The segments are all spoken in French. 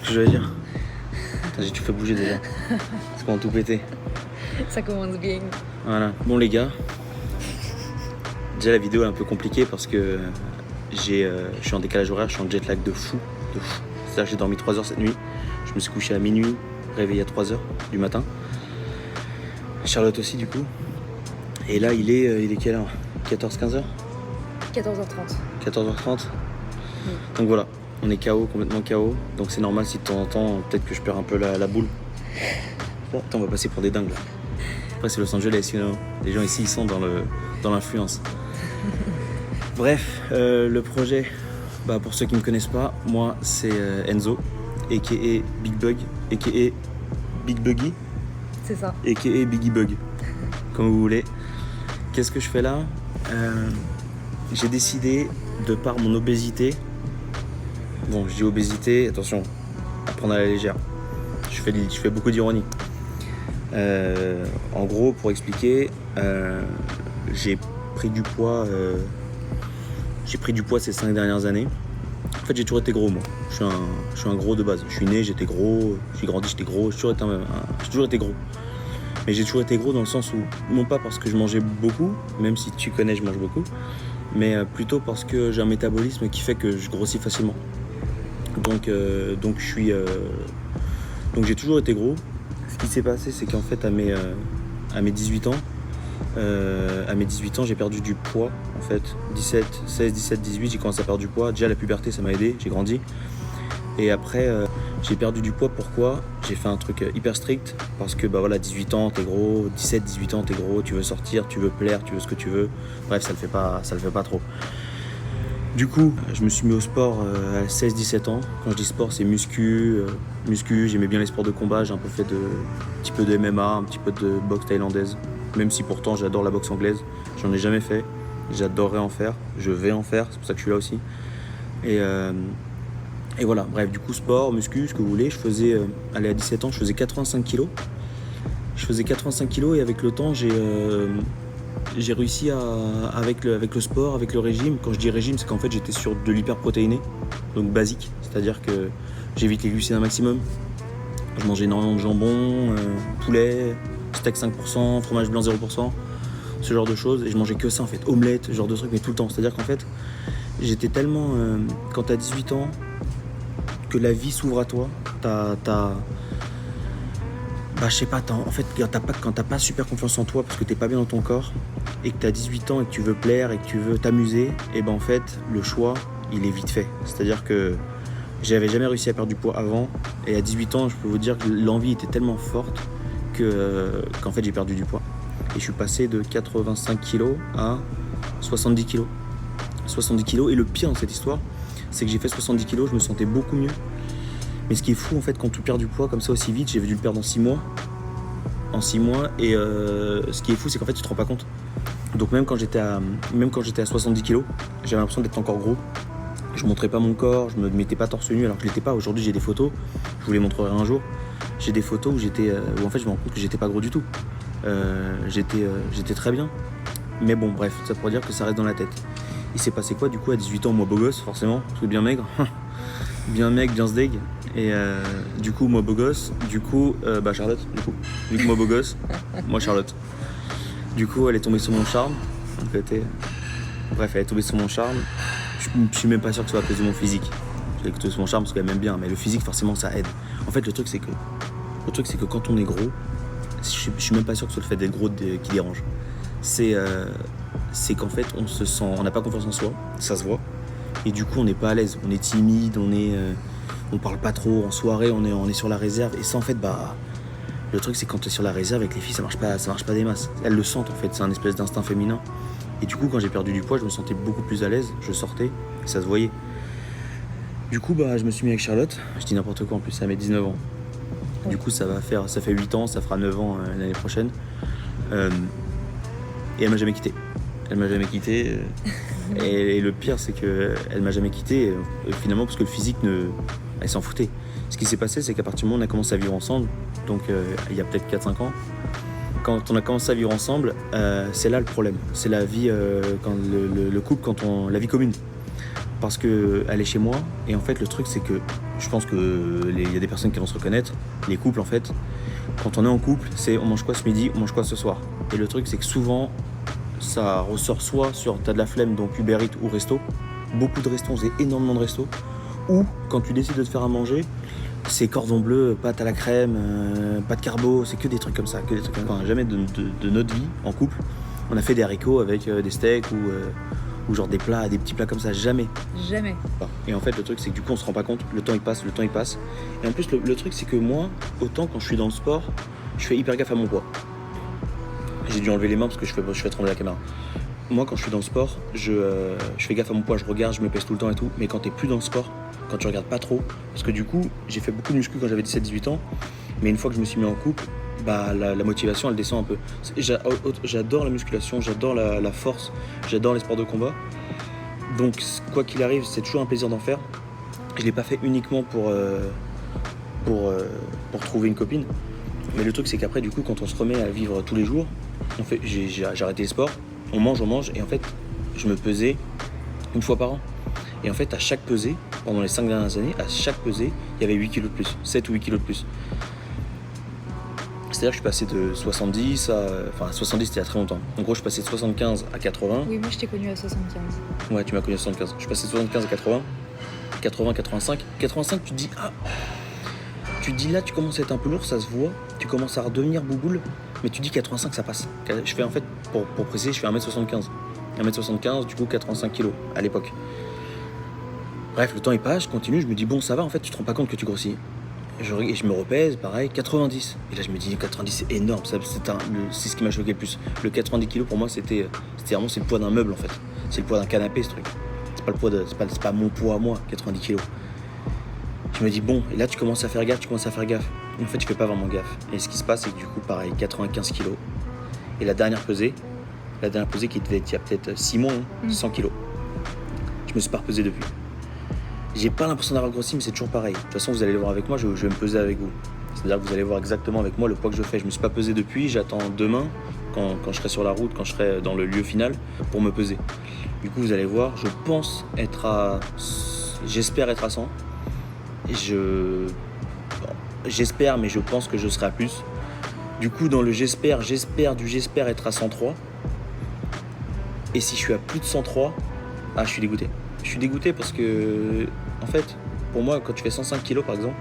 que je vais dire. Putain, j'ai tout fait bouger déjà. C'est qu'on a tout pété. Ça commence bien. Voilà. Bon les gars, déjà la vidéo est un peu compliquée parce que je suis en décalage horaire, je suis en jet lag de fou. C'est-à-dire que j'ai dormi 3 heures cette nuit. Je me suis couché à minuit, réveillé à 3 heures du matin. Charlotte aussi du coup. Et là il est quelle heure 14-15 heures 14h30. 14h30. Donc voilà, on est KO, complètement KO. Donc c'est normal si de temps en temps, peut-être que je perds un peu la boule. Attends, on va passer pour des dingues là. Après c'est Los Angeles, you know. Les gens ici ils sont dans l'influence. Bref, le projet, pour ceux qui ne me connaissent pas, moi c'est Enzo, a.k.a. Big Bug, a.k.a. Big Buggy, C'est ça. a.k.a. Biggie Bug, comme vous voulez. Qu'est-ce que je fais là? J'ai décidé, de par mon obésité, bon je dis obésité, attention, à prendre à la légère, je fais beaucoup d'ironie. En gros, pour expliquer, j'ai pris du poids ces 5 dernières années. En fait, j'ai toujours été gros, moi. Je suis un gros de base. Je suis né, j'étais gros, j'ai grandi, j'étais gros, j'ai toujours été gros. Mais j'ai toujours été gros dans le sens où, non pas parce que je mangeais beaucoup, même si tu connais, je mange beaucoup, mais plutôt parce que j'ai un métabolisme qui fait que je grossis facilement. Donc j'ai toujours été gros. Ce qui s'est passé, c'est qu'en fait, à mes 18 ans, j'ai perdu du poids. En fait, 16, 17, 18, j'ai commencé à perdre du poids. Déjà, la puberté, ça m'a aidé, j'ai grandi. Et après, j'ai perdu du poids. Pourquoi? J'ai fait un truc hyper strict. Parce que 18 ans, t'es gros. 17, 18 ans, t'es gros. Tu veux sortir, tu veux plaire, tu veux ce que tu veux. Bref, ça le fait pas trop. Du coup, je me suis mis au sport à 16-17 ans. Quand je dis sport, c'est muscu. J'aimais bien les sports de combat. J'ai un peu fait un petit peu de MMA, un petit peu de boxe thaïlandaise. Même si pourtant j'adore la boxe anglaise. J'en ai jamais fait. J'adorerais en faire. Je vais en faire. C'est pour ça que je suis là aussi. Et voilà. Bref, du coup, sport, muscu, ce que vous voulez. Je faisais, à 17 ans, je faisais 85 kilos. Et avec le temps, j'ai réussi avec le sport, avec le régime. Quand je dis régime, c'est qu'en fait j'étais sur de l'hyperprotéiné, donc basique, c'est-à-dire que j'évite les glucides un maximum. Je mangeais énormément de jambon, poulet, steak 5%, fromage blanc 0%, ce genre de choses. Et je mangeais que ça en fait, omelette, ce genre de trucs, mais tout le temps. C'est-à-dire qu'en fait, j'étais tellement, quand t'as 18 ans, que la vie s'ouvre à toi, je sais pas, en fait, quand t'as pas super confiance en toi parce que t'es pas bien dans ton corps et que t'as 18 ans et que tu veux plaire et que tu veux t'amuser, et en fait, le choix, il est vite fait. C'est-à-dire que j'avais jamais réussi à perdre du poids avant et à 18 ans, je peux vous dire que l'envie était tellement forte qu'en fait, j'ai perdu du poids. Et je suis passé de 85 kg à 70 kg. 70 kg, et le pire dans cette histoire, c'est que j'ai fait 70 kg, je me sentais beaucoup mieux. Mais ce qui est fou en fait, quand tu perds du poids comme ça aussi vite, j'ai dû le perdre en 6 mois. Et ce qui est fou, c'est qu'en fait tu te rends pas compte. Donc même quand j'étais à 70 kg, j'avais l'impression d'être encore gros. Je montrais pas mon corps, je me mettais pas torse nu alors que je l'étais pas. Aujourd'hui j'ai des photos, je vous les montrerai un jour. J'ai des photos où en fait je me rends compte que j'étais pas gros du tout. J'étais très bien. Mais bon bref, ça pour dire que ça reste dans la tête. Il s'est passé quoi du coup à 18 ans, moi beau gosse forcément, parce que bien maigre. Bien mec, bien sdeg. Et du coup, moi beau gosse. Du coup, Charlotte, du coup, moi beau gosse. Moi Charlotte. Du coup, elle est tombée sur mon charme. Bref, elle est tombée sur mon charme. Je suis même pas sûr que ce soit à cause de mon physique. Elle est tombée sur mon charme parce qu'elle m'aime bien. Mais le physique, forcément, ça aide. En fait, le truc, c'est que quand on est gros, je suis même pas sûr que ce soit le fait d'être gros qui dérange. C'est qu'en fait, on n'a pas confiance en soi. Ça se voit. Et du coup, on n'est pas à l'aise, on est timide, on parle pas trop, en soirée, on est sur la réserve. Et ça, en fait, le truc, c'est quand tu es sur la réserve avec les filles, ça marche pas des masses. Elles le sentent, en fait, c'est un espèce d'instinct féminin. Et du coup, quand j'ai perdu du poids, je me sentais beaucoup plus à l'aise, je sortais, et ça se voyait. Du coup, je me suis mis avec Charlotte, je dis n'importe quoi en plus, ça met 19 ans. Du coup, ça fait 8 ans, ça fera 9 ans l'année prochaine. Et elle m'a jamais quitté. Et le pire, c'est qu'elle m'a jamais quitté, finalement, parce que le physique, elle s'en foutait. Ce qui s'est passé, c'est qu'à partir du moment où on a commencé à vivre ensemble, donc il y a peut-être 4-5 ans, quand on a commencé à vivre ensemble, c'est là le problème. C'est la vie, quand le couple, la vie commune. parce qu'elle est chez moi. Et en fait, le truc, c'est que je pense qu'il y a des personnes qui vont se reconnaître. Les couples, en fait, quand on est en couple, c'est on mange quoi ce midi, on mange quoi ce soir. Et le truc, c'est que souvent, ça ressort soit sur t'as de la flemme, donc Uber Eats ou resto. Beaucoup de restos, on faisait énormément de restos. Ou quand tu décides de te faire à manger, c'est cordon bleu, pâte à la crème, pâte carbo, c'est que des trucs comme ça. Que des trucs comme ça. Enfin, jamais de notre vie en couple, on a fait des haricots avec des steaks ou genre des petits plats comme ça, jamais. Jamais. Et en fait, le truc, c'est que du coup, on se rend pas compte, le temps il passe. Et en plus, le truc, c'est que moi, autant quand je suis dans le sport, je fais hyper gaffe à mon poids. J'ai dû enlever les mains parce que je fais trembler la caméra. Moi, quand je suis dans le sport, je fais gaffe à mon poids, je regarde, je me pèse tout le temps et tout. Mais quand t'es plus dans le sport, quand tu regardes pas trop, parce que du coup, j'ai fait beaucoup de muscu quand j'avais 17-18 ans, mais une fois que je me suis mis en couple, bah, la motivation, elle descend un peu. J'adore la musculation, j'adore la force, j'adore les sports de combat. Donc, quoi qu'il arrive, c'est toujours un plaisir d'en faire. Je l'ai pas fait uniquement pour trouver une copine. Mais le truc, c'est qu'après, du coup, quand on se remet à vivre tous les jours, j'ai arrêté les sports, on mange, et en fait, je me pesais une fois par an. Et en fait, à chaque pesée, pendant les 5 dernières années, à chaque pesée, il y avait 8 kilos de plus, 7 ou 8 kilos de plus. C'est-à-dire que je suis passé de 70 à... Enfin, 70, c'était il y a très longtemps. En gros, je suis passé de 75 à 80. Oui, moi je t'ai connu à 75. Ouais, tu m'as connu à 75. Je suis passé de 75 à 80. 80, 85. 85, tu te dis, là, tu commences à être un peu lourd, ça se voit. Tu commences à redevenir bouboule. Mais tu dis 85, ça passe. Je fais en fait, pour préciser, je fais 1m75. 1m75, du coup 85 kg à l'époque. Bref, le temps il passe, je continue, je me dis bon ça va, en fait tu te rends pas compte que tu grossis. Et je me repèse, pareil, 90. Et là je me dis 90 c'est énorme, c'est ce qui m'a choqué le plus. Le 90 kg pour moi c'était vraiment c'est le poids d'un meuble en fait. C'est le poids d'un canapé ce truc. C'est pas mon poids à moi, 90 kg. Je me dis bon, et là tu commences à faire gaffe. Et en fait je fais pas vraiment gaffe. Et ce qui se passe c'est que du coup pareil, 95 kg. Et la dernière pesée qui devait être il y a peut-être 6 mois, 100 kg. Je me suis pas repesé depuis. J'ai pas l'impression d'avoir grossi, mais c'est toujours pareil. De toute façon, vous allez le voir avec moi, je vais me peser avec vous. C'est-à-dire que vous allez voir exactement avec moi le poids que je fais. Je me suis pas pesé depuis, j'attends demain, quand je serai sur la route, quand je serai dans le lieu final, pour me peser. Du coup, vous allez voir, j'espère être à 100. J'espère, mais je pense que je serai à plus. Du coup, dans le j'espère être à 103. Et si je suis à plus de 103, je suis dégoûté. Je suis dégoûté parce que, en fait, pour moi, quand tu fais 105 kg par exemple,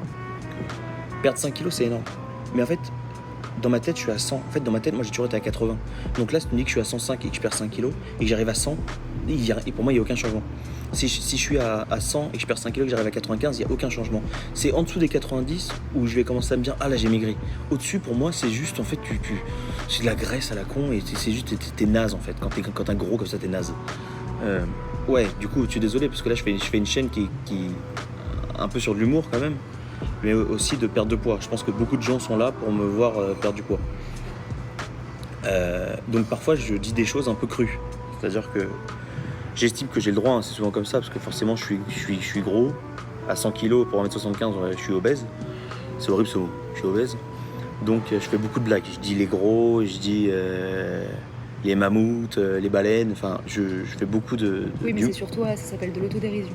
perdre 5 kg c'est énorme. Mais en fait, dans ma tête, je suis à 100. En fait, dans ma tête, moi j'ai toujours été à 80. Donc là, si tu me dis que je suis à 105 et que je perds 5 kg et que j'arrive à 100, et pour moi, il n'y a aucun changement. Si je suis à 100 et que je perds 5 kg et que j'arrive à 95, il n'y a aucun changement. C'est en dessous des 90 où je vais commencer à me dire, là j'ai maigri. Au-dessus, pour moi, c'est juste, en fait, c'est de la graisse à la con et c'est juste, t'es naze en fait. Quand t'es un gros comme ça, t'es naze. Ouais, du coup, je suis désolé parce que là, je fais une chaîne qui un peu sur de l'humour quand même, mais aussi de perte de poids. Je pense que beaucoup de gens sont là pour me voir perdre du poids. Donc parfois, je dis des choses un peu crues. C'est-à-dire que j'estime que j'ai le droit, c'est souvent comme ça, parce que forcément, je suis gros. À 100 kg pour 1m75, je suis obèse. C'est horrible ce mot, je suis obèse. Donc je fais beaucoup de blagues. Je dis les gros, je dis... les mammouths, les baleines, enfin, je fais beaucoup de... Oui, mais c'est sur toi, ça s'appelle de l'autodérision.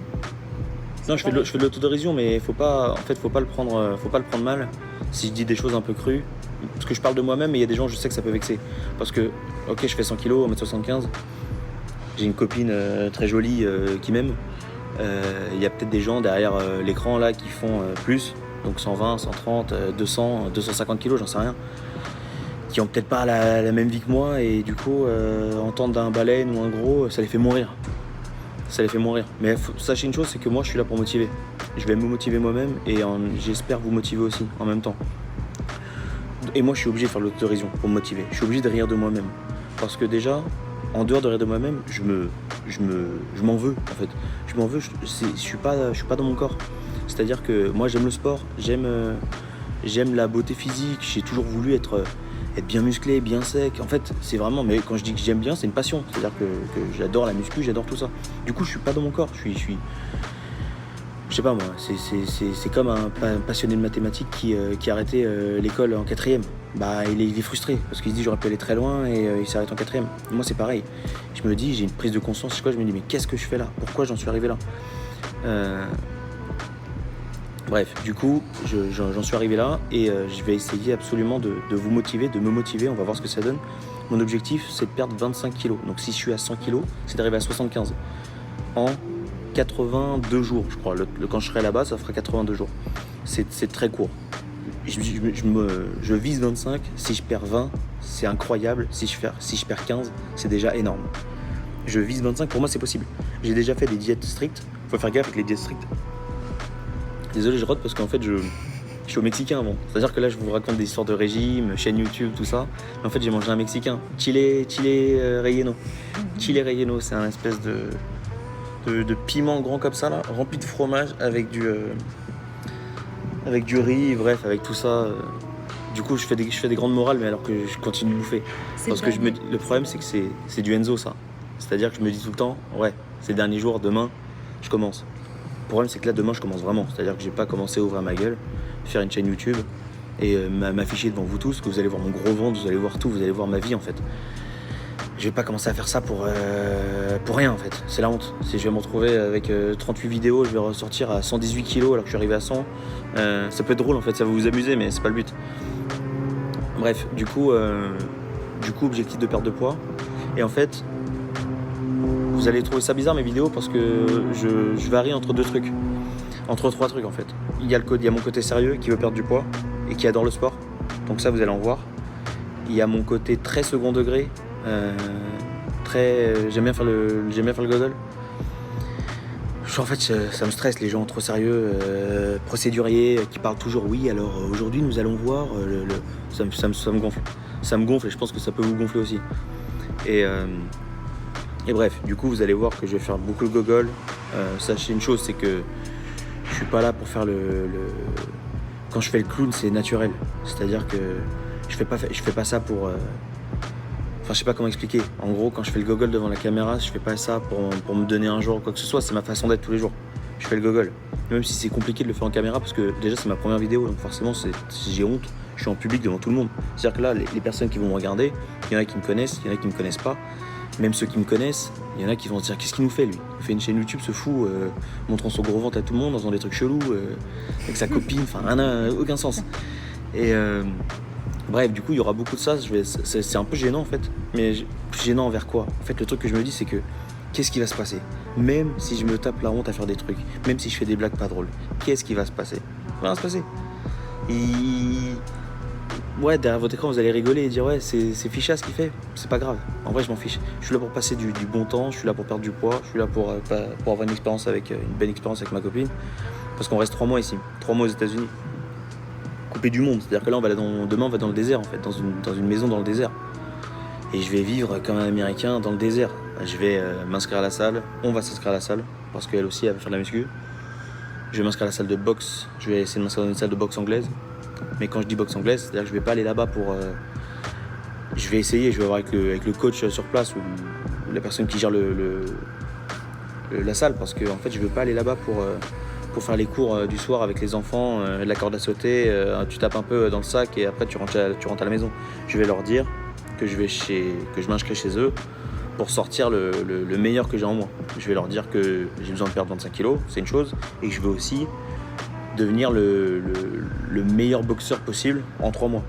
Non, je fais de l'autodérision, mais faut pas le prendre mal si je dis des choses un peu crues. Parce que je parle de moi-même, et il y a des gens, je sais que ça peut vexer. Parce que, ok, je fais 100 kg, 1m75, j'ai une copine très jolie qui m'aime. Il y a peut-être des gens derrière l'écran là qui font plus, donc 120, 130, 200, 250 kg, j'en sais rien. Qui ont peut-être pas la même vie que moi et du coup entendre d'un baleine ou un gros ça les fait mourir. Mais sachez une chose, c'est que moi je suis là pour motiver. Je vais me motiver moi-même et j'espère vous motiver aussi en même temps. Et moi je suis obligé de faire l'autodérision pour me motiver. Je suis obligé de rire de moi-même parce que déjà en dehors de rire de moi-même, je m'en veux en fait. Je m'en veux. Je suis pas dans mon corps. C'est-à-dire que moi j'aime le sport, j'aime la beauté physique. J'ai toujours voulu être bien musclé, bien sec. En fait, c'est vraiment... Mais quand je dis que j'aime bien, c'est une passion. C'est-à-dire que j'adore la muscu, j'adore tout ça. Du coup, je suis pas dans mon corps. Je sais pas moi, c'est comme un passionné de mathématiques qui a arrêté l'école en 4e. Bah il est frustré parce qu'il se dit j'aurais pu aller très loin et il s'arrête en 4e. Moi c'est pareil. Je me dis, j'ai une prise de conscience, je me dis mais qu'est-ce que je fais là? Pourquoi j'en suis arrivé là? Bref, du coup, j'en suis arrivé là et je vais essayer absolument de vous motiver, de me motiver, on va voir ce que ça donne. Mon objectif, c'est de perdre 25 kilos. Donc si je suis à 100 kilos, c'est d'arriver à 75 en 82 jours, je crois. Quand je serai là-bas, ça fera 82 jours. C'est très court. Je vise 25, si je perds 20, c'est incroyable. Si je perds 15, c'est déjà énorme. Je vise 25, pour moi c'est possible. J'ai déjà fait des diètes strictes, faut faire gaffe avec les diètes strictes. Désolé, je rote parce qu'en fait je suis au Mexicain avant. C'est-à-dire que là je vous raconte des histoires de régime, chaîne YouTube, tout ça. Mais en fait j'ai mangé un Mexicain, chile relleno. Chile relleno, c'est un espèce de piment grand comme ça là, rempli de fromage avec du riz, bref, avec tout ça. Du coup je fais des grandes morales mais alors que je continue de bouffer. Parce que le problème c'est que c'est du Enzo ça. C'est-à-dire que je me dis tout le temps, ouais, c'est le dernier jour, demain je commence. Le problème c'est que là demain je commence vraiment. C'est-à-dire que j'ai pas commencé à ouvrir ma gueule, faire une chaîne YouTube et m'afficher devant vous tous, que vous allez voir mon gros ventre, vous allez voir tout, vous allez voir ma vie en fait. Je vais pas commencer à faire ça pour rien en fait, c'est la honte. Si je vais me retrouver avec 38 vidéos, je vais ressortir à 118 kilos alors que je suis arrivé à 100. Ça peut être drôle en fait, ça va vous amuser mais c'est pas le but. Bref, du coup objectif de perte de poids. Et en fait, vous allez trouver ça bizarre mes vidéos parce que je varie entre trois trucs en fait. Il y a mon côté sérieux qui veut perdre du poids et qui adore le sport, donc ça vous allez en voir. Il y a mon côté très second degré, j'aime bien faire le gogol. En fait ça me stresse les gens trop sérieux, procéduriers qui parlent toujours oui alors aujourd'hui nous allons voir ça me gonfle et je pense que ça peut vous gonfler aussi. Et bref, du coup vous allez voir que je vais faire beaucoup le gogol. Sachez une chose, c'est que je suis pas là pour faire quand je fais le clown c'est naturel. C'est-à-dire que je fais pas ça pour Enfin, je sais pas comment expliquer. En gros, quand je fais le gogol devant la caméra, je fais pas ça pour me donner un jour ou quoi que ce soit. C'est ma façon d'être tous les jours. Je fais le gogol. Même si c'est compliqué de le faire en caméra parce que déjà c'est ma première vidéo, donc forcément j'ai honte. Je suis en public devant tout le monde. C'est-à-dire que là, les personnes qui vont me regarder, il y en a qui me connaissent, il y en a qui me connaissent pas. Même ceux qui me connaissent, il y en a qui vont se dire qu'est-ce qu'il nous fait lui? Il fait une chaîne YouTube, ce fou, montrant son gros ventre à tout le monde, en faisant des trucs chelous, avec sa copine, enfin rien n'a aucun sens. Et bref, du coup il y aura beaucoup de ça, c'est un peu gênant en fait. Mais gênant envers quoi? En fait le truc que je me dis c'est que qu'est-ce qui va se passer? Même si je me tape la honte à faire des trucs, même si je fais des blagues pas drôles, qu'est-ce qui va se passer? Rien va se passer. Ouais, derrière votre écran, vous allez rigoler et dire ouais, c'est ficha ce qu'il fait. C'est pas grave. En vrai, je m'en fiche. Je suis là pour passer du bon temps, je suis là pour perdre du poids, je suis là pour avoir une belle expérience avec ma copine. Parce qu'on reste 3 mois ici, 3 mois aux États-Unis. Coupé du monde. C'est-à-dire que là, demain, on va dans le désert en fait, dans une maison dans le désert. Et je vais vivre comme un Américain dans le désert. Je vais m'inscrire à la salle, on va s'inscrire à la salle, parce qu'elle aussi, elle va faire de la muscu. Je vais m'inscrire à la salle de boxe, je vais essayer de m'inscrire dans une salle de boxe anglaise. Mais quand je dis boxe anglaise, c'est-à-dire que je vais pas aller là-bas pour... je vais essayer, je vais voir avec le coach sur place ou la personne qui gère la salle, parce que en fait, je veux pas aller là-bas pour faire les cours du soir avec les enfants, la corde à sauter, tu tapes un peu dans le sac et après tu rentres à la maison. Je vais leur dire que je m'inscris chez eux pour sortir le meilleur que j'ai en moi. Je vais leur dire que j'ai besoin de perdre 25 kilos, c'est une chose, et que je veux aussi devenir le meilleur boxeur possible en 3 mois.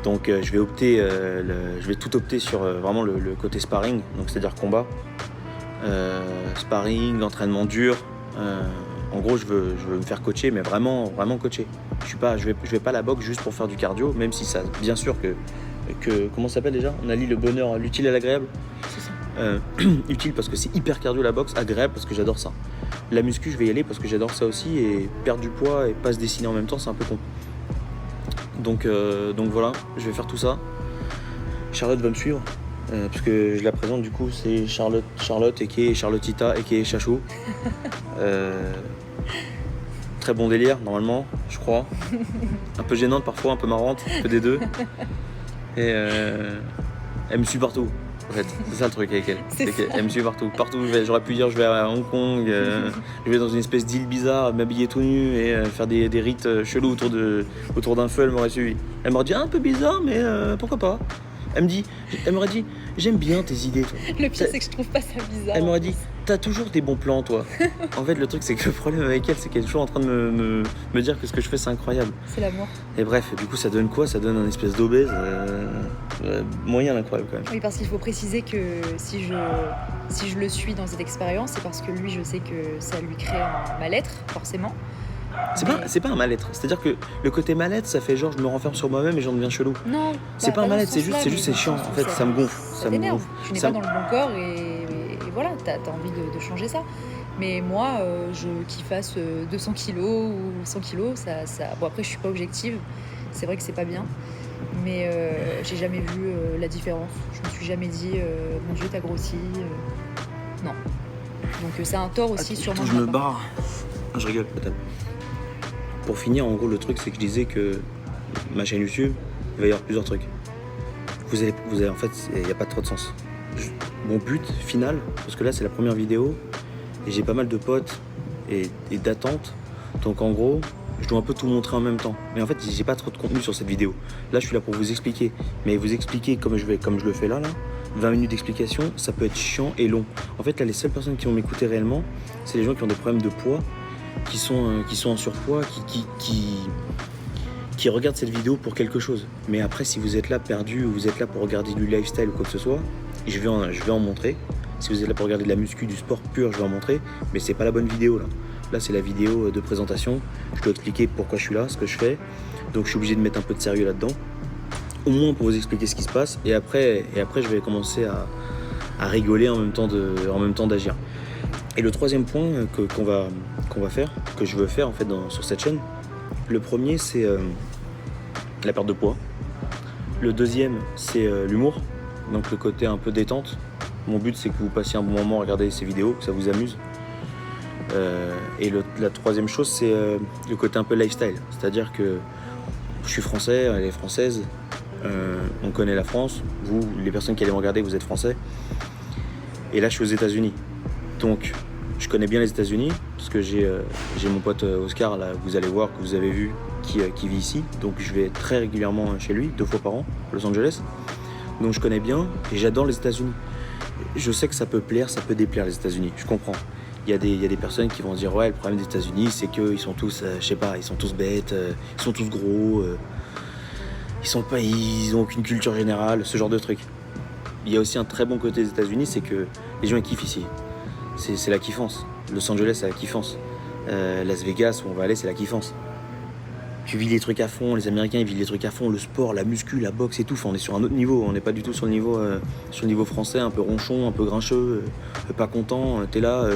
Donc je vais tout opter sur vraiment le côté sparring, donc c'est-à-dire combat, sparring, entraînement dur. En gros, je veux me faire coacher, mais vraiment coacher. Je vais pas à la boxe juste pour faire du cardio, même si ça, bien sûr que comment ça s'appelle déjà? On a lu le bonheur, l'utile et l'agréable. C'est ça. Utile parce que c'est hyper cardio la boxe, agréable parce que j'adore ça. La muscu, je vais y aller parce que j'adore ça aussi, et perdre du poids et pas se dessiner en même temps, c'est un peu con. Donc voilà, je vais faire tout ça. Charlotte va me suivre, parce que je la présente du coup, c'est Charlotte et Charlottita et Chachou. Très bon délire normalement, je crois. Un peu gênante parfois, un peu marrante, un peu des deux. Et elle me suit partout. en fait. C'est ça le truc avec elle. C'est ça. qu'elle me suit partout. Partout où je vais. J'aurais pu dire je vais à Hong Kong, je vais dans une espèce d'île bizarre, m'habiller tout nu et faire des rites chelous autour d'un feu, elle m'aurait suivi. Elle m'aurait dit un peu bizarre, mais pourquoi pas. Elle m'aurait dit j'aime bien tes idées, toi. Le pire, c'est que je trouve pas ça bizarre. Elle m'aurait dit t'as toujours des bons plans, toi. En fait, le truc, c'est que le problème avec elle, c'est qu'elle est toujours en train de me dire que ce que je fais, c'est incroyable. C'est l'amour. Et bref, du coup, ça donne quoi? Ça donne un espèce d'obèse moyen incroyable quand même. Oui, parce qu'il faut préciser que si je le suis dans cette expérience, c'est parce que lui, je sais que ça lui crée un mal-être, forcément. C'est pas un mal-être. C'est-à-dire que le côté mal-être, ça fait genre je me renferme sur moi-même et j'en deviens chelou. Non, C'est pas un mal-être, c'est juste chiant. En fait, ça me gonfle. Ça t'énerve. Tu n'es pas dans le bon corps et voilà, t'as envie de changer ça. Mais moi, qu'il fasse 200 kilos ou 100 kilos, ça... Bon, après, je suis pas objective. C'est vrai que c'est pas bien. Mais j'ai jamais vu la différence. Je me suis jamais dit, mon Dieu, t'as grossi. Non. Donc c'est un tort aussi, sûrement. Je me barre. Je rigole, peut-être. Pour finir, en gros, le truc, c'est que je disais que ma chaîne YouTube, il va y avoir plusieurs trucs. Vous allez en fait, il n'y a pas trop de sens. Mon but final, parce que là, c'est la première vidéo, et j'ai pas mal de potes et d'attentes. Donc, en gros, je dois un peu tout montrer en même temps. Mais en fait, j'ai pas trop de contenu sur cette vidéo. Là, je suis là pour vous expliquer. Mais vous expliquer comme je le fais là, 20 minutes d'explication, ça peut être chiant et long. En fait, là, les seules personnes qui vont m'écouter réellement, c'est les gens qui ont des problèmes de poids, qui sont en surpoids, qui regardent cette vidéo pour quelque chose. Mais après, si vous êtes là perdu ou vous êtes là pour regarder du lifestyle ou quoi que ce soit, je vais en montrer. Si vous êtes là pour regarder de la muscu, du sport pur, je vais en montrer. Mais c'est pas la bonne vidéo là. Là, c'est la vidéo de présentation. Je dois expliquer pourquoi je suis là, ce que je fais. Donc, je suis obligé de mettre un peu de sérieux là-dedans. Au moins pour vous expliquer ce qui se passe. Et après je vais commencer à rigoler en même temps d'agir. Et le troisième point qu'on va faire, que je veux faire en fait sur cette chaîne, le premier c'est la perte de poids. Le deuxième c'est l'humour, donc le côté un peu détente. Mon but c'est que vous passiez un bon moment à regarder ces vidéos, que ça vous amuse. Et la troisième chose c'est le côté un peu lifestyle, c'est-à-dire que je suis français, elle est française, on connaît la France, vous les personnes qui allez me regarder vous êtes français. Et là je suis aux États-Unis. Donc, je connais bien les États-Unis parce que j'ai mon pote Oscar, là, vous allez voir, que vous avez vu, qui vit ici. Donc, je vais très régulièrement chez lui, 2 fois par an, à Los Angeles. Donc, je connais bien et j'adore les États-Unis. Je sais que ça peut plaire, ça peut déplaire les États-Unis, je comprends. Il y a des personnes qui vont dire ouais, le problème des États-Unis, c'est qu'ils sont tous, je sais pas, ils sont tous bêtes, ils sont tous gros, ils ont aucune culture générale, ce genre de truc. Il y a aussi un très bon côté des États-Unis, c'est que les gens ils kiffent ici. C'est la kiffance. Los Angeles, c'est la kiffance. Las Vegas, où on va aller, c'est la kiffance. Tu vis les trucs à fond, les Américains ils vivent les trucs à fond, le sport, la muscu, la boxe et tout. Enfin, on est sur un autre niveau, on n'est pas du tout sur le niveau français, un peu ronchon, un peu grincheux, pas content. T'es là,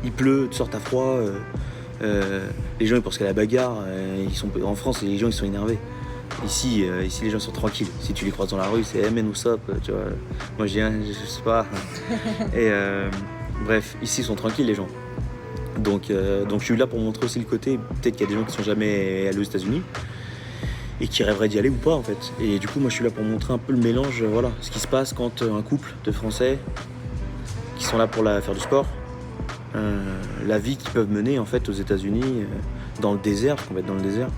il pleut, tu sors à froid. Les gens ils pensent qu'à la bagarre. En France, les gens ils sont énervés. Ici, les gens sont tranquilles. Si tu les croises dans la rue, c'est hey man, what's up, tu vois. Moi, je sais pas. Et bref, ici, ils sont tranquilles, les gens. Donc, je suis là pour montrer aussi le côté. Peut-être qu'il y a des gens qui sont jamais allés aux États-Unis et qui rêveraient d'y aller ou pas, en fait. Et du coup, moi, je suis là pour montrer un peu le mélange, voilà, ce qui se passe quand un couple de Français qui sont là pour faire du sport, la vie qu'ils peuvent mener, en fait, aux États-Unis, dans le désert, parce qu'on va être dans le désert,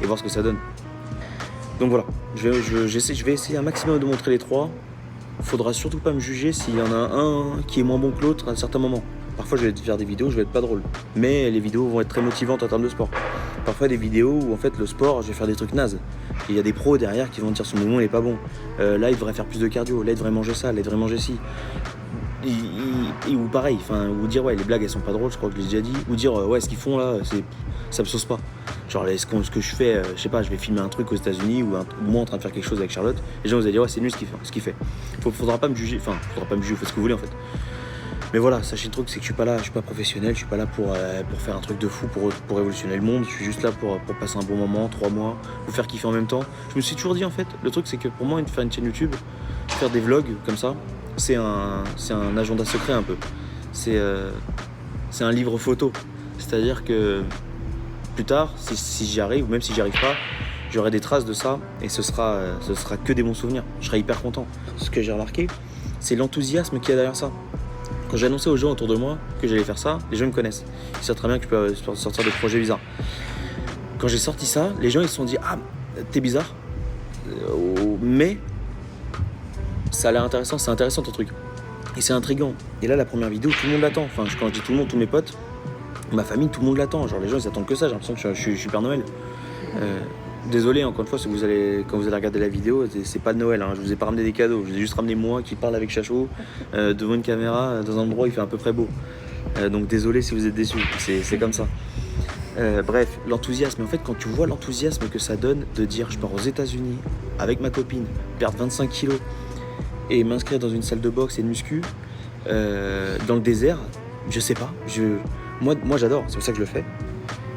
et voir ce que ça donne. Donc voilà, je vais essayer un maximum de montrer les trois. Faudra surtout pas me juger s'il y en a un qui est moins bon que l'autre à un certain moment. Parfois je vais faire des vidéos, je vais être pas drôle. Mais les vidéos vont être très motivantes en termes de sport. Parfois des vidéos où en fait le sport, je vais faire des trucs nazes. Il y a des pros derrière qui vont dire ce mouvement il est pas bon. Là il devrait faire plus de cardio, là il devrait manger ça, là il devrait manger ci. Ou pareil, ou dire ouais les blagues elles sont pas drôles, je crois que je l'ai déjà dit. Ou dire ouais ce qu'ils font là, ça me sauce pas. Genre ce que je fais, je sais pas, je vais filmer un truc aux États-Unis ou moi en train de faire quelque chose avec Charlotte, les gens vous allez dire ouais c'est nul ce qu'il fait. Faudra pas me juger, vous faites ce que vous voulez en fait. Mais voilà, sachez le truc, c'est que je suis pas professionnel, je suis pas là pour faire un truc de fou, pour révolutionner le monde, je suis juste là pour passer un bon moment, 3 mois, vous faire kiffer en même temps. Je me suis toujours dit en fait, le truc c'est que pour moi faire une chaîne YouTube, faire des vlogs comme ça, c'est un agenda secret un peu. C'est un livre photo, c'est-à-dire que plus tard, si j'y arrive, ou même si j'y arrive pas, j'aurai des traces de ça et ce sera que des bons souvenirs. Je serai hyper content. Ce que j'ai remarqué, c'est l'enthousiasme qu'il y a derrière ça. Quand j'ai annoncé aux gens autour de moi que j'allais faire ça, les gens me connaissent. Ils savent très bien que je peux sortir des projets bizarres. Quand j'ai sorti ça, les gens ils se sont dit « Ah, t'es bizarre, mais ça a l'air intéressant, c'est intéressant ton truc. » Et c'est intriguant. Et là, la première vidéo, tout le monde l'attend. Enfin, quand je dis tout le monde, tous mes potes, ma famille, tout le monde l'attend. Genre les gens ils attendent que ça, j'ai l'impression que je suis Père Noël. Désolé encore une fois, si quand vous allez regarder la vidéo, c'est pas de Noël, hein. Je vous ai pas ramené des cadeaux, je vous ai juste ramené moi qui parle avec Chacho devant une caméra dans un endroit où il fait à peu près beau. Donc désolé si vous êtes déçus, c'est comme ça. Bref, l'enthousiasme. En fait, quand tu vois l'enthousiasme que ça donne de dire je pars aux États-Unis avec ma copine, perdre 25 kilos et m'inscrire dans une salle de boxe et de muscu dans le désert, je sais pas. Moi j'adore, c'est pour ça que je le fais.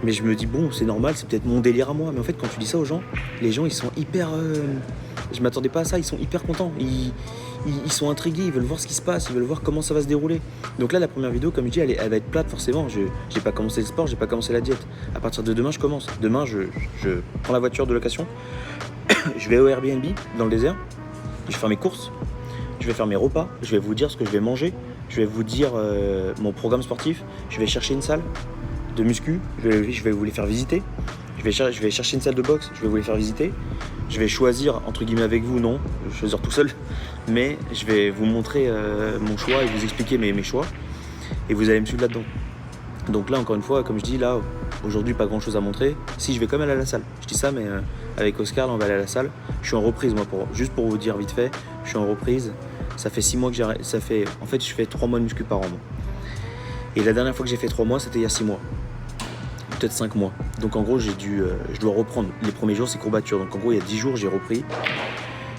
Mais je me dis, bon, c'est normal, c'est peut-être mon délire à moi. Mais en fait, quand tu dis ça aux gens, les gens, ils sont hyper... je m'attendais pas à ça, ils sont hyper contents. Ils sont intrigués, ils veulent voir ce qui se passe, ils veulent voir comment ça va se dérouler. Donc là, la première vidéo, comme je dis, elle va être plate forcément. J'ai pas commencé le sport, j'ai pas commencé la diète. À partir de demain, je commence. Demain, je prends la voiture de location, je vais au Airbnb, dans le désert, je vais faire mes courses, je vais faire mes repas, je vais vous dire ce que je vais manger, je vais vous dire mon programme sportif, je vais chercher une salle de muscu, je vais vous les faire visiter. Je vais chercher une salle de boxe, je vais vous les faire visiter. Je vais choisir, entre guillemets avec vous, non, je vais choisir tout seul, mais je vais vous montrer mon choix et vous expliquer mes choix. Et vous allez me suivre là-dedans. Donc là, encore une fois, comme je dis, là, aujourd'hui, pas grand-chose à montrer. Si, je vais quand même aller à la salle. Je dis ça, mais avec Oscar, là, on va aller à la salle. Je suis en reprise, moi, juste pour vous dire vite fait, je suis en reprise. Ça fait 6 mois que j'arrête. En fait, je fais 3 mois de muscu par an, moi. Et la dernière fois que j'ai fait 3 mois, c'était il y a 6 mois. Peut-être 5 mois. Donc en gros, je dois reprendre. Les premiers jours, c'est courbatures. Donc en gros, il y a 10 jours, j'ai repris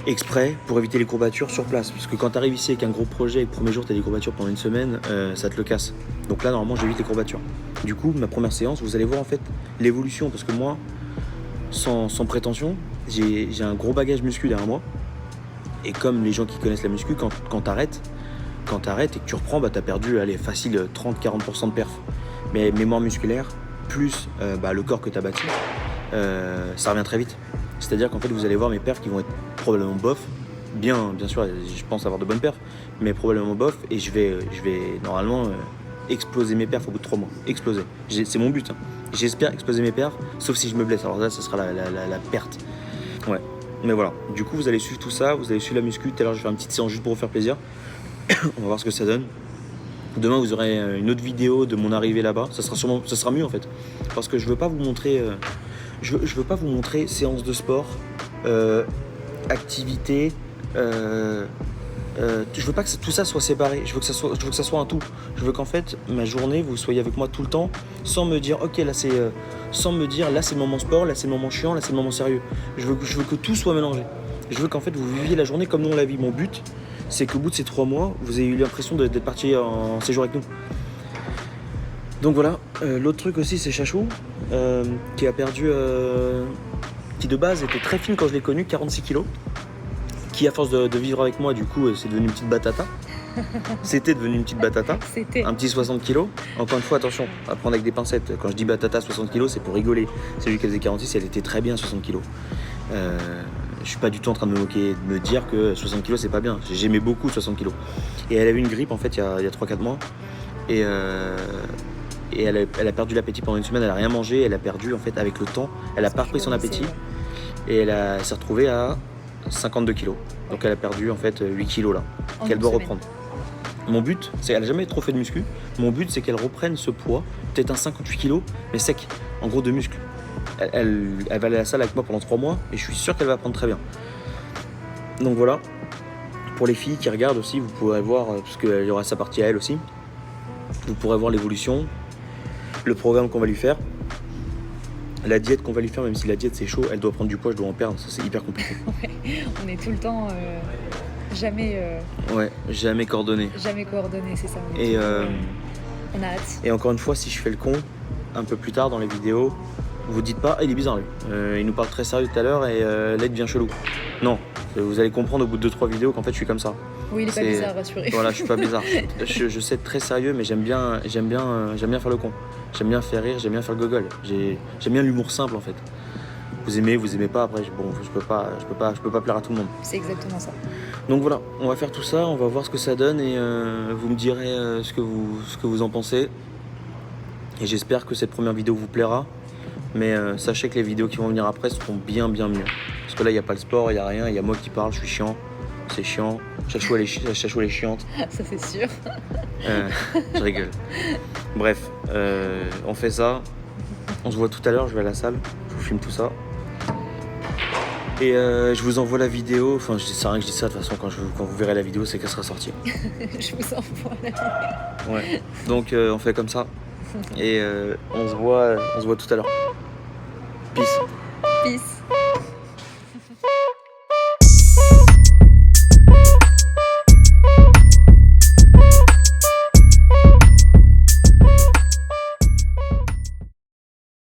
exprès pour éviter les courbatures sur place. Parce que quand tu arrives ici avec un gros projet et que le premier jour, tu as des courbatures pendant une semaine, ça te le casse. Donc là, normalement, j'évite les courbatures. Du coup, ma première séance, vous allez voir en fait l'évolution. Parce que moi, sans prétention, j'ai un gros bagage muscu derrière moi. Et comme les gens qui connaissent la muscu, quand t'arrêtes et que tu reprends, bah, t'as perdu, allez, facile 30-40% de perf. Mais mémoire musculaire, plus le corps que tu as bâti, ça revient très vite. C'est-à-dire qu'en fait, vous allez voir mes perfs qui vont être probablement bof. Bien sûr, je pense avoir de bonnes perfs, mais probablement bof. Et je vais normalement exploser mes perfs au bout de 3 mois. Exploser. C'est mon but. Hein. J'espère exploser mes perfs, sauf si je me blesse. Alors là, ce sera la perte. Ouais. Mais voilà. Du coup, vous allez suivre tout ça. Vous allez suivre la muscu. Tout à l'heure, je vais faire une petite séance juste pour vous faire plaisir. On va voir ce que ça donne. Demain, vous aurez une autre vidéo de mon arrivée là-bas. Ça sera mieux en fait, parce que je veux pas vous montrer, je veux pas vous montrer séance de sport, activité. Je veux pas que tout ça soit séparé. Je veux que ça soit un tout. Je veux qu'en fait ma journée, vous soyez avec moi tout le temps, sans me dire ok là c'est, sans me dire là c'est le moment sport, là c'est le moment chiant, là c'est le moment sérieux. Je veux que tout soit mélangé. Je veux qu'en fait vous viviez la journée comme nous on la vit. Mon but, c'est qu'au bout de ces 3 mois, vous ayez eu l'impression d'être parti en séjour avec nous. Donc voilà, l'autre truc aussi c'est Chachou, qui a perdu, qui de base était très fine quand je l'ai connu, 46 kilos, qui à force de vivre avec moi, du coup, c'est devenu une petite batata. C'était devenu une petite batata, un petit 60 kilos. Encore une fois, attention, à prendre avec des pincettes. Quand je dis batata 60 kilos, c'est pour rigoler. C'est lui qui faisait 46, elle était très bien 60 kilos. Je suis pas du tout en train de me moquer, de me dire que 60 kg c'est pas bien. J'aimais beaucoup 60 kg. Et elle avait une grippe en fait il y a 3-4 mois. Et elle a perdu l'appétit pendant une semaine, elle a rien mangé, elle a perdu en fait avec le temps, elle a pas repris son appétit. Et elle s'est retrouvée à 52 kg. Donc elle a perdu en fait 8 kg là, qu'elle doit reprendre. Mon but, c'est qu'elle n'a jamais trop fait de muscu. Mon but c'est qu'elle reprenne ce poids, peut-être un 58 kg, mais sec, en gros de muscle. Elle va aller à la salle avec moi pendant 3 mois et je suis sûr qu'elle va apprendre très bien. Donc voilà, pour les filles qui regardent aussi, vous pourrez voir, parce qu'il y aura sa partie à elle aussi, vous pourrez voir l'évolution, le programme qu'on va lui faire, la diète qu'on va lui faire, même si la diète c'est chaud, elle doit prendre du poids, je dois en perdre, ça c'est hyper compliqué. Ouais, on est tout le temps jamais... Ouais, jamais coordonné. Jamais coordonné, c'est ça. Et on a hâte. Et encore une fois, si je fais le con, un peu plus tard dans les vidéos, vous dites pas, il est bizarre lui. Il nous parle très sérieux tout à l'heure et là il devient chelou. Non, vous allez comprendre au bout de 2-3 vidéos qu'en fait je suis comme ça. Oui, il est pas bizarre, rassurez. Voilà, je suis pas bizarre. Je sais être très sérieux, mais j'aime bien faire le con. J'aime bien faire rire, j'aime bien faire le gogol. J'aime bien l'humour simple en fait. Vous aimez pas, après, bon, je peux pas plaire à tout le monde. C'est exactement ça. Donc voilà, on va faire tout ça, on va voir ce que ça donne et vous me direz ce que vous en pensez. Et j'espère que cette première vidéo vous plaira. Mais sachez que les vidéos qui vont venir après seront bien mieux. Parce que là, il n'y a pas le sport, il n'y a rien, il y a moi qui parle, je suis chiant. C'est chiant. Chachou, elle est chiante. Ça, c'est sûr. Je rigole. Bref, on fait ça. On se voit tout à l'heure, je vais à la salle. Je vous filme tout ça. Et je vous envoie la vidéo. Enfin, c'est rien que je dis ça, de toute façon, quand vous verrez la vidéo, c'est qu'elle sera sortie. Je vous envoie la vidéo. Ouais. Donc, on fait comme ça. Et on se voit tout à l'heure. Peace. Peace.